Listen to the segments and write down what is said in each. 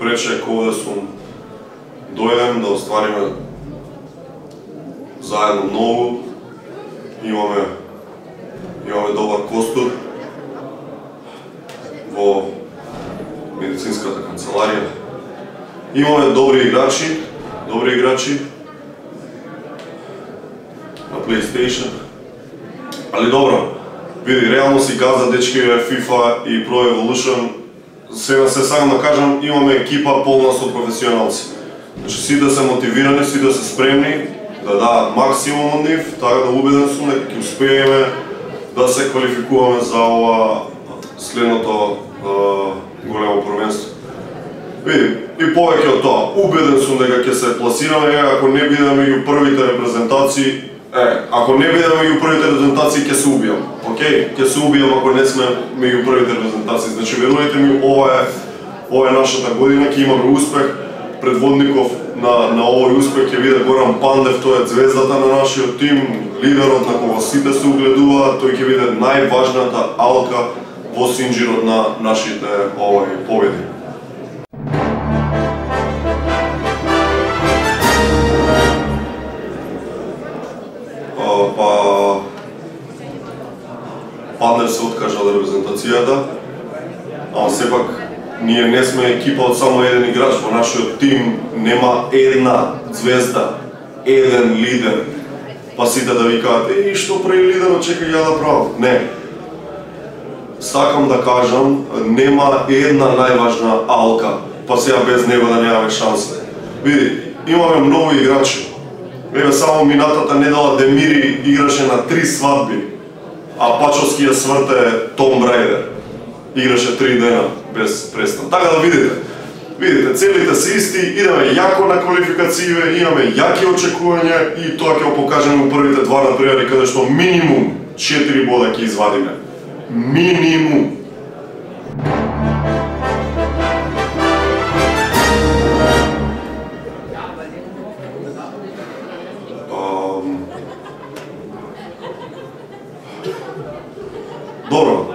прече кога да сум дојдем да оствариме заедно многу. Имаме добар костур во медицинската канцеларија. Имаме добри играчи на PlayStation. Али добро, види, реално си каза дечки FIFA и Pro Evolution. Сега се сакам да кажам, имаме екипа полна со професионалци. Значи сите се мотивирани, сите се спремни да дадат максимум од нив, така да убеден сум дека ќе успееме да се квалификуваме за ова следното големо првенство. Види, и повеќе од тоа, убеден сум дека ќе се пласираме, ако не бидеме меѓу првите репрезентации, ако не бидеме меѓу првите репрезентации ќе се убијам. Океј, ќе се убијам ако не сме меѓу првите репрезентации. Значи верувајте ми, ова е нашата година, ќе имаме успех. Предводников на овој успех ќе биде Горан Пандев, тој е звездата на нашиот тим, лидерот на кога сите се угледуваат, тој ќе биде најважната алка во синџирот на нашите победи. Пандев се откажа од репрезентацијата, ама сепак ние не сме екипа од само еден играч, во нашиот тим нема една звезда, еден лидер, па сите да викаат, што прави лидерот, чекај ја да правам. Не. Сакам да кажам, нема една најважна алка, па сега без него да немаме шанса. Види, имаме многу играчи. Еве само минатата недела Демири играше на 3 свадби, а Пачовски ја сврте Том Брайдер. Играше 3 дена без престан. Така да видите, целите се исти, идеме јако на квалификације, имаме јаки очекувања и тоа ќе го покажеме у првите два надпревари, каде што минимум 4 бода ќе извадиме. Минимум. Добро,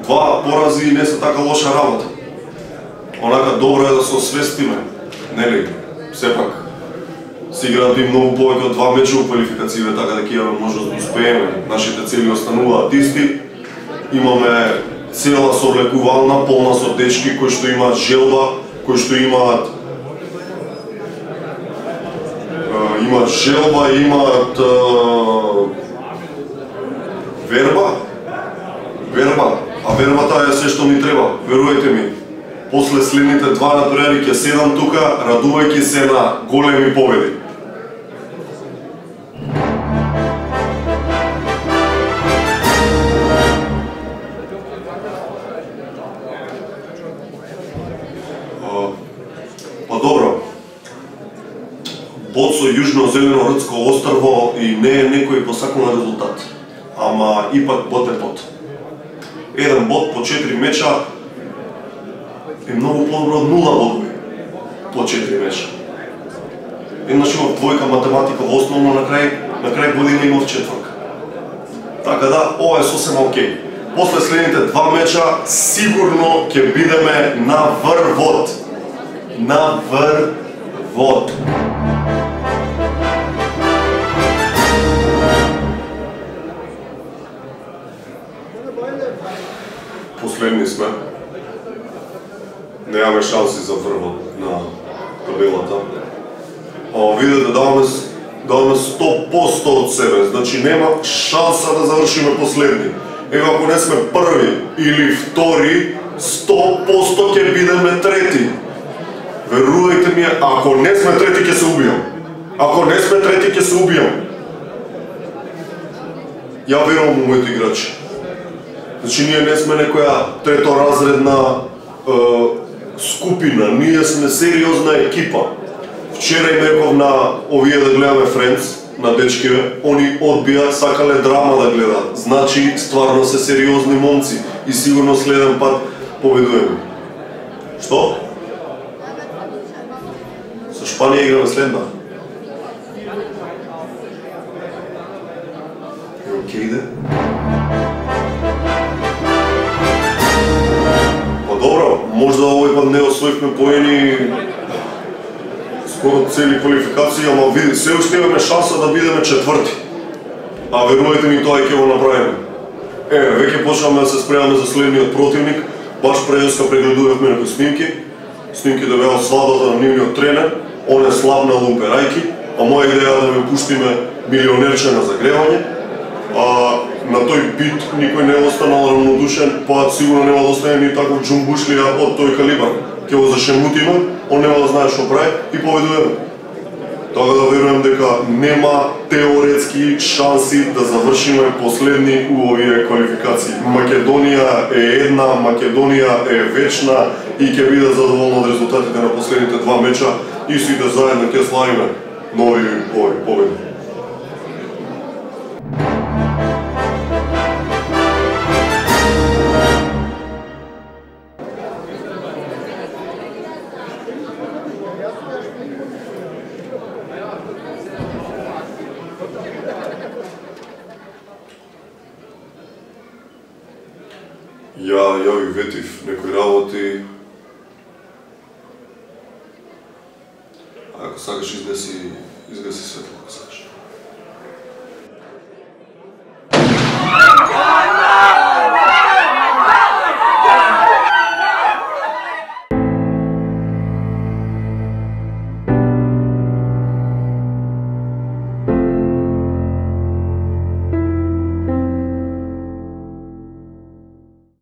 два порази не се така лоша работа. Онака добро е да се освестиме, нели? Сепак се играат и многу повеќе од 2 меча у квалификације, така да ќе имаме можност да успееме. Нашите цели остануваат исти. Имаме цела сооблекувална, полна со дечки кои што имаат желба, кои што имаат верба, а вербата е се што ни треба, верувајте ми. После следните два надпревари ќе седам тука, радувајќи се на големи победи. Па добро, бод со Јужно Зеленородско острво и не е некој посакан резултат, ама ипак бод е бод. Еден бод по 4 меча е многу подобро од 0 бодови по 4 меча. Еднаш имав двојка математика во основно, на крај година имав четврка. Така да, ова е сосема окей. После следните 2 меча сигурно ќе бидеме на врвот. На врвот. Последни сме. Немаме шанси за врвот на табелата. Видете, даваме 100% од себе, значи нема шанса да завршиме последни. Ева, ако не сме први или втори, 100% ќе бидеме трети. Верувајте ми, ако не сме трети, ќе се убијам. Ако не сме трети, ќе се убијам. Ја верувам у моите играчи. Значи, ние не сме некоја треторазредна скупина, ние сме сериозна екипа. Вчера им реков на овие да гледаме Friends, на дечкиве, они одбија, сакале драма да гледаат. Значи, стварно се сериозни момци и сигурно следен пат победуваме. Што? Со Шпанија играме следна. Океј де? Па добро, можда овој пат не освои освоивме поени скоро цели квалификации, ама види, се уште имаме шанса да бидеме четврти. А верувајте ми, тоа ќе го направиме. Веќе почнаме да се спремаме за следниот противник. Баш предеска прегледувавме некои снимки. Снимките беа од свадбата на нивниот тренер. Он е слаб на лумперајки, а моја идеја е да ми пуштиме милионерче на загревање. На тој бит никој не е останал равнодушен, па сигурно нема да остане ни таков джумбушлија од тој калибар. Ќе го зашемутиме, он нема да знае што прави и победуваме. Така да верувам дека нема теоретски шанси да завршиме последни у овие квалификации. Македонија е една, Македонија е вечна и ќе биде задоволна од резултатите на последните два меча и сите заедно ќе славиме нови победи. Ја ви ветив некои работи. Ако сакаш изгаси светло, ако сакаш.